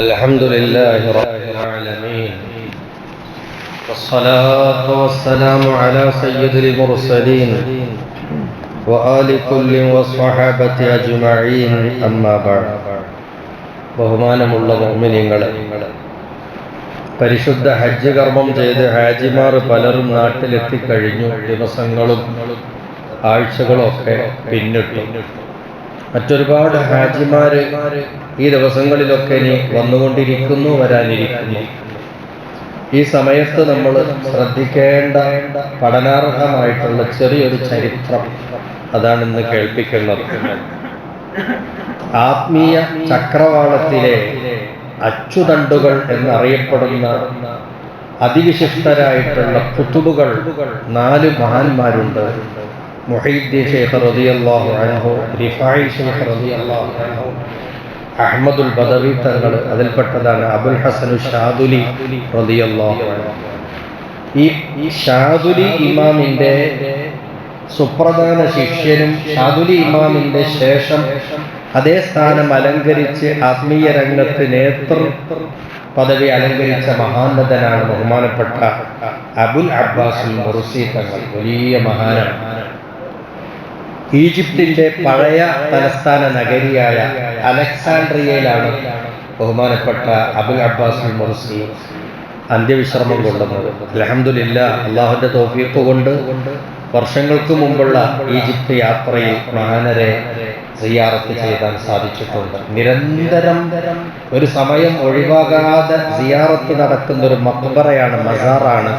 الحمد لله رب العالمين والصلاة والسلام على سيد المرسلين وآل كل والصحابة أجمعين أما بعد. ബഹുമാനമുള്ള മുഅ്മിനീങ്ങളെ, പരിശുദ്ധ ഹജ്ജ് കർമ്മം ചെയ്ത് ഹാജിമാർ പലരും നാട്ടിലെത്തിക്കഴിഞ്ഞു. ദിവസങ്ങളും ആഴ്ചകളും ഒക്കെ പിന്നിട്ടു. മറ്റൊരുപാട് ഹാജിമാര് ഈ ദിവസങ്ങളിലൊക്കെ ഇനി വന്നുകൊണ്ടിരിക്കുന്നു, വരാനിരിക്കുന്നു. ഈ സമയത്ത് നമ്മൾ ശ്രദ്ധിക്കേണ്ട പഠനാർഹമായിട്ടുള്ള ചെറിയൊരു ചരിത്രം അതാണ് ഇന്ന് കേൾപ്പിക്കുന്നത്. ആത്മീയ ചക്രവാളത്തിലെ അച്ചുതണ്ടുകൾ എന്നറിയപ്പെടുന്ന അതിവിശിഷ്ടരായിട്ടുള്ള ഖുതുബുകൾ 4 മഹാന്മാരുണ്ട്. മുഹയ്യിദ്ദീൻ ശൈഖ് റളിയല്ലാഹു അൻഹു, റിഫായി ശൈഖ് റളിയല്ലാഹു അൻഹു, അഹ്മദുൽ ബദവി തങ്ങൾ അതിൽപ്പെട്ടതാണ്. അബുൽ ഹസൻ ഷാദുലി റളിയല്ലാഹു അൻഹു. ഈ ഷാദുലി ഇമാമിന്റെ സുപ്രധാന ശിഷ്യനും ഷാദുലി ഇമാമിന്റെ ശേഷം അതേ സ്ഥാനം അലങ്കരിച്ച് ആത്മീയ രംഗത്ത് നേതൃ പദവി അലങ്കരിച്ച മഹാനതനാണ് ബഹുമാനപ്പെട്ട അബുൽ അബ്ബാസുൽ മുർസി തങ്ങൾ. വലിയ മഹാനാണ്. ഈജിപ്തിന്റെ പഴയ തലസ്ഥാന നഗരിയായ അലക്സാൻഡ്രിയയിലാണ് ബഹുമാനപ്പെട്ട അബുൽ അബ്ബാസുൽ മുർസി അന്ത്യവിശ്രമം കൊള്ളുന്നത്. അൽഹംദുലില്ലാഹ്, അള്ളാഹുവിന്റെ തൗഫീഖ് കൊണ്ട് വർഷങ്ങൾക്ക് മുമ്പുള്ള ഈജിപ്ത് യാത്രയിൽ മഹാനരെ സിയാറത്ത് ചെയ്യാൻ സാധിച്ചിട്ടുണ്ട്. നിരന്തരം ഒരു സമയം ഒഴിവാകാതെ സിയാറത്ത് നടക്കുന്ന ഒരു മഖ്ബറയാണ്, മസാറാണ്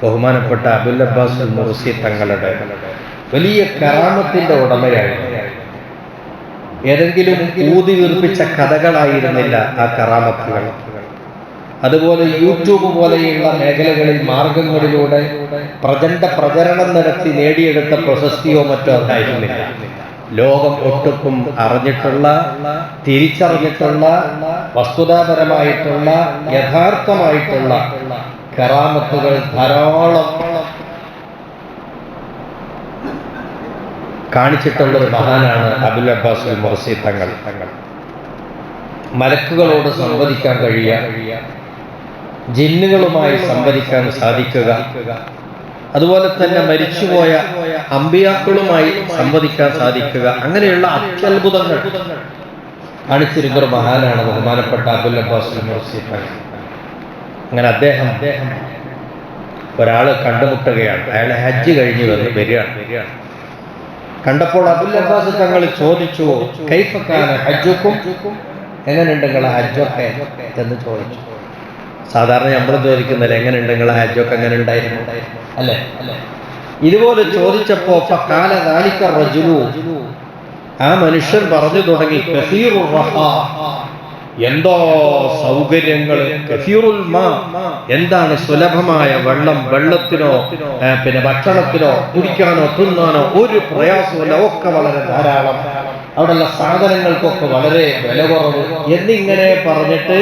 ബഹുമാനപ്പെട്ട അബുൽ അബ്ബാസുൽ മുർസി തങ്ങളുടെ. വലിയ കറാമത്തിന്റെ ഉടമയായിരുന്നു. ഏതെങ്കിലും ഊതി വീർപ്പിച്ച കഥകളായിരുന്നില്ല ആ കറാമത്തുകൾ. അതുപോലെ യൂട്യൂബ് പോലെയുള്ള മേഖലകളിൽ മാർഗങ്ങളിലൂടെ പ്രചണ്ഡ പ്രചരണം നടത്തി നേടിയെടുത്ത പ്രശസ്തിയോ മറ്റോ അതായിരുന്നില്ല. ലോകം ഒട്ടുക്കും അറിഞ്ഞിട്ടുള്ള, തിരിച്ചറിഞ്ഞിട്ടുള്ള, വസ്തുതാപരമായിട്ടുള്ള, യഥാർത്ഥമായിട്ടുള്ള കറാമത്തുകൾ ധാരാളം കാണിച്ചിട്ടുള്ള ഒരു മഹാനാണ് അബുൽ അബ്ബാസുൽ മുർസി തങ്ങൾ. മലക്കുകളോട് സംവദിക്കാൻ കഴിയുക, ജിന്നുകളുമായി സംവദിക്കാൻ സാധിക്കുക, അതുപോലെ തന്നെ മരിച്ചുപോയ അമ്പിയാക്കളുമായി സംവദിക്കാൻ സാധിക്കുക, അങ്ങനെയുള്ള അത്യത്ഭുതങ്ങൾ കാണിച്ചിരുന്ന ഒരു മഹാനാണ് ബഹുമാനപ്പെട്ട അബുൽ അബ്ബാസുൽ മുർസി തങ്ങൾ. അങ്ങനെ അദ്ദേഹം ഒരാള് കണ്ടുമുട്ടുകയാണ്. അയാൾ ഹജ്ജ് കഴിഞ്ഞ് വരികയാണ്. കണ്ടപ്പോൾ അബുൽ അബ്ബാസ് തങ്ങൾ ചോദിച്ചു, കൈഫ കാന ഹജ്ജുക്കും, എങ്ങനെയുണ്ട് നിങ്ങളെ ഹജ്ജൊക്കെ എന്ന് ചോദിച്ചു. സാധാരണ നമ്മൾ ചോദിക്കുന്നില്ല, എങ്ങനെയുണ്ട് നിങ്ങളെ ഹജ്ജൊക്കെ എങ്ങനെ ഉണ്ടായിരുന്നു അല്ലേ? ഇതുപോലെ ചോദിച്ചപ്പോ ഫഖാല ദാലിക റജുലു, ആ മനുഷ്യൻ പറഞ്ഞു തുടങ്ങി, കസീറുർ റഹാ, എന്തോ സൗകര്യങ്ങൾ, കസീറുൽ മാ, എന്താണ് സുലഭമായ വെള്ളം, വെള്ളത്തിനോ പിന്നെ ഭക്ഷണത്തിനോ കുടിക്കാനോ തിന്നാനോ ഒരു പ്രയാസമില്ല, ഒക്കെ വളരെ ധാരാളം, അവിടെയുള്ള സാധനങ്ങൾക്കൊക്കെ വളരെ വില കുറവ് എന്നിങ്ങനെ പറഞ്ഞിട്ട്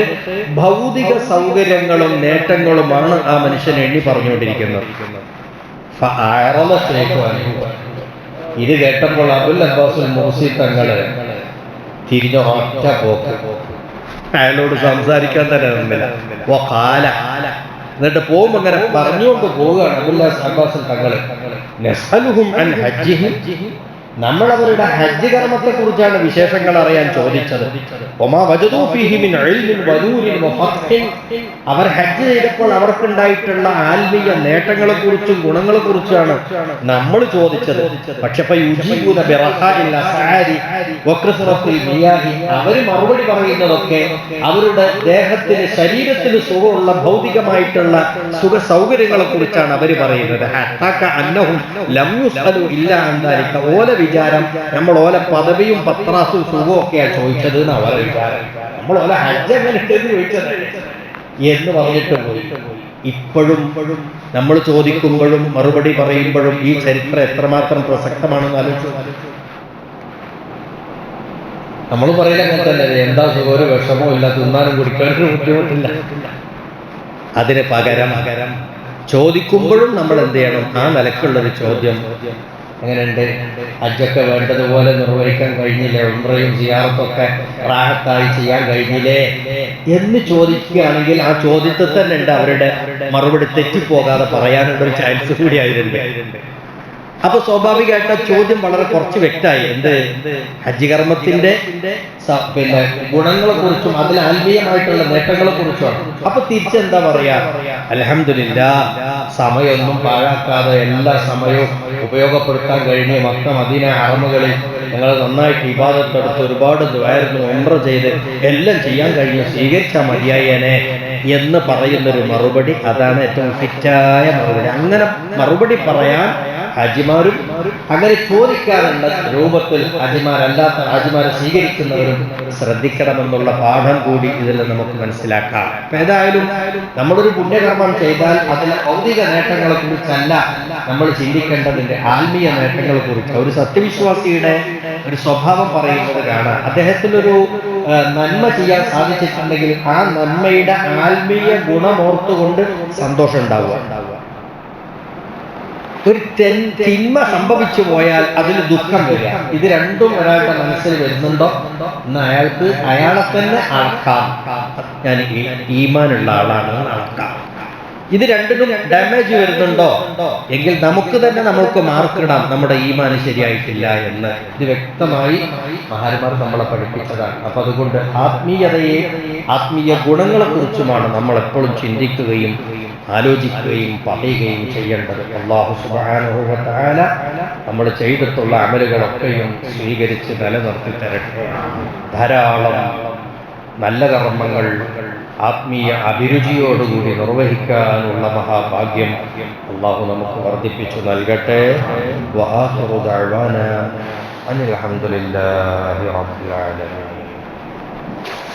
ഭൗതിക സൗകര്യങ്ങളും നേട്ടങ്ങളുമാണ് ആ മനുഷ്യൻ എണ്ണി പറഞ്ഞുകൊണ്ടിരിക്കുന്നത്. ഇത് കേട്ടപ്പോൾ അബുൽ അബ്ബാസുൽ മുർസി തങ്ങള് തിരിഞ്ഞ ഒറ്റ പോക്ക്. അയാളോട് സംസാരിക്കാൻ തന്നെ നിന്നില്ല. എന്നിട്ട് പോകുമ്പോ ഇങ്ങനെ പറഞ്ഞുകൊണ്ട് പോവുകയാണ് അബുൽ അബ്ബാസുൽ തങ്ങള്. നസ്അലുഹും അൻ ഹജ്ജിഹിം, നമ്മൾ അവരുടെ ഹജ്ജ് കർമ്മത്തെ കുറിച്ചാണ് വിശേഷങ്ങൾ അറിയാൻ ചോദിച്ചത്. അവർ ഹജ്ജ് ചെയ്തപ്പോൾ അവർക്കുണ്ടായിട്ടുള്ള ആത്മീയ നേട്ടങ്ങളെ കുറിച്ചും ഗുണങ്ങളെ കുറിച്ചാണ് നമ്മൾ ചോദിച്ചത്. പക്ഷെ അവര് മറുപടി പറയുന്നതൊക്കെ അവരുടെ ദേഹത്തിന്, ശരീരത്തിന് സുഖമുള്ള ഭൗതികമായിട്ടുള്ള സുഖ സൗകര്യങ്ങളെ കുറിച്ചാണ് അവര് പറയുന്നത്. ഓല വിചാരം നമ്മൾ ഓല പദവിയും പത്രാസും സുഖവും ഒക്കെയാണ് ചോദിച്ചത് എന്ന് അവരെ വിചാരം. നമ്മൾ ഓല ഹജ്ജ് എങ്ങനെ ചോദിച്ചത് എന്ന് പറഞ്ഞിട്ട് പോയി. ഇപ്പോഴും നമ്മൾ ചോദിക്കുമ്പോഴും മറുപടി പറയുമ്പോഴും ഈ ചരിത്രം എത്രമാത്രം പ്രസക്തമാണെന്ന് ആലോചിച്ചു. നമ്മൾ പറയുന്ന അങ്ങനെ തന്നെ, എന്താ സുഖം, ഒരു വിഷമവും ഇല്ല, തിന്നാനും കുടിക്കാനും ബുദ്ധിമുട്ടില്ല. അതിന് പകരം ചോദിക്കുമ്പോഴും നമ്മൾ എന്ത് ചെയ്യണം? ആ നിലക്കുള്ളൊരു ചോദ്യം എങ്ങനെയുണ്ട്? ഹജ്ജൊക്കെ വേണ്ടതുപോലെ നിർവഹിക്കാൻ കഴിഞ്ഞില്ലേ? ഉംറയും സിയാറത്തൊക്കെ റാഹത്തായി ചെയ്യാൻ കഴിഞ്ഞില്ലേ എന്ന് ചോദിക്കുകയാണെങ്കിൽ ആ ചോദ്യത്തിൽ തന്നെ ഉണ്ട് അവരുടെ മറുപടി തെറ്റിപ്പോകാതെ പറയാനുള്ളൊരു ചാൻസ് കൂടി ആയിട്ടുണ്ട്. അപ്പൊ സ്വാഭാവികമായിട്ട് ചോദ്യം വളരെ കുറച്ച് വ്യക്തമായി. എന്ത്? ഹജ്ജ് കർമ്മത്തിന്റെ പിന്നെ ഗുണങ്ങളെ കുറിച്ചും അതിൽ ആത്മീയമായിട്ടുള്ള നേട്ടങ്ങളെ കുറിച്ചുമാണ്. അപ്പൊ തിരിച്ചെന്താ പറയാ? അൽഹംദുലില്ലാഹ്, സമയമൊന്നും പാഴാക്കാതെ എല്ലാ സമയവും ഉപയോഗപ്പെടുത്താൻ കഴിഞ്ഞ് മക്ക മദീന ഹറമുകളിൽ ഞങ്ങൾ നന്നായിട്ട് ഇബാദത്തെടുത്ത് ഒരുപാട് ദുആയിരുന്നു, ഉംറ ചെയ്ത് എല്ലാം ചെയ്യാൻ കഴിഞ്ഞു, സ്വീകരിച്ചാൽ മതിയായേനെ എന്ന് പറയുന്നൊരു മറുപടി, അതാണ് ഏറ്റവും ഫിറ്റായ മറുപടി. അങ്ങനെ മറുപടി പറയാൻ ഹാജിമാരും അങ്ങനെ ചോദിക്കാറുള്ള രൂപത്തിൽ ഹാജിമാരല്ലാത്ത ഹാജിമാരെ സ്വീകരിക്കുന്നവരും ശ്രദ്ധിക്കണമെന്നുള്ള പാഠം കൂടി ഇതിൽ നമുക്ക് മനസ്സിലാക്കാം. അപ്പൊ ഏതായാലും നമ്മളൊരു പുണ്യകർമ്മം ചെയ്താൽ അതിലെ ഭൗതിക നേട്ടങ്ങളെ കുറിച്ചല്ല നമ്മൾ ചിന്തിക്കേണ്ടതിന്റെ ആത്മീയ നേട്ടങ്ങളെ കുറിച്ച്. ഒരു സത്യവിശ്വാസിയുടെ ഒരു സ്വഭാവം പറയുന്നത് കാണാം. അദ്ദേഹത്തിനൊരു നന്മ ചെയ്യാൻ സാധിച്ചിട്ടുണ്ടെങ്കിൽ ആ നന്മയുടെ ആത്മീയ ഗുണമോർത്തുകൊണ്ട് സന്തോഷം ഉണ്ടാവുക. ഒരു തിന്മ സംഭവിച്ചു പോയാൽ അതിന് ദുഃഖം വരിക. ഇത് രണ്ടും ഒരാളുടെ മനസ്സിൽ വരുന്നുണ്ടോ എന്ന് അയാളെ തന്നെ അളക്കാം. ഞാൻ ഈമാനുള്ള ആളാണ് അളക്കാം. ഇത് രണ്ടിനും ഡാമേജ് വരുന്നുണ്ടോ എങ്കിൽ നമുക്ക് തന്നെ നമ്മൾക്ക് മാർക്കിടാം, നമ്മുടെ ഈമാൻ ശരിയായിട്ടില്ല എന്ന്. ഇത് വ്യക്തമായി മഹാന്മാർ നമ്മളെ പഠിപ്പിച്ചതാണ്. അപ്പൊ അതുകൊണ്ട് ആത്മീയതയെ, ആത്മീയ ഗുണങ്ങളെ കുറിച്ചുമാണ് നമ്മൾ എപ്പോഴും ചിന്തിക്കുകയും ആലോചിക്കുകയും പറയുകയും ചെയ്യേണ്ടത്. അല്ലാഹു സുബ്ഹാനഹു വ തആല നമ്മൾ ചെയ്തിട്ടുള്ള അമലുകളൊക്കെയും സ്വീകരിച്ച് നിലനിർത്തി തരട്ടെ. ധാരാളം നല്ല കർമ്മങ്ങൾ ആത്മീയ അഭിരുചിയോടുകൂടി നിർവഹിക്കാനുള്ള മഹാഭാഗ്യം അല്ലാഹു നമുക്ക് വർദ്ധിപ്പിച്ചു നൽകട്ടെ. വആഖിറു ദഅ്വാനാ അനിൽ ഹംദുലില്ലാഹി റബ്ബിൽ ആലമീൻ.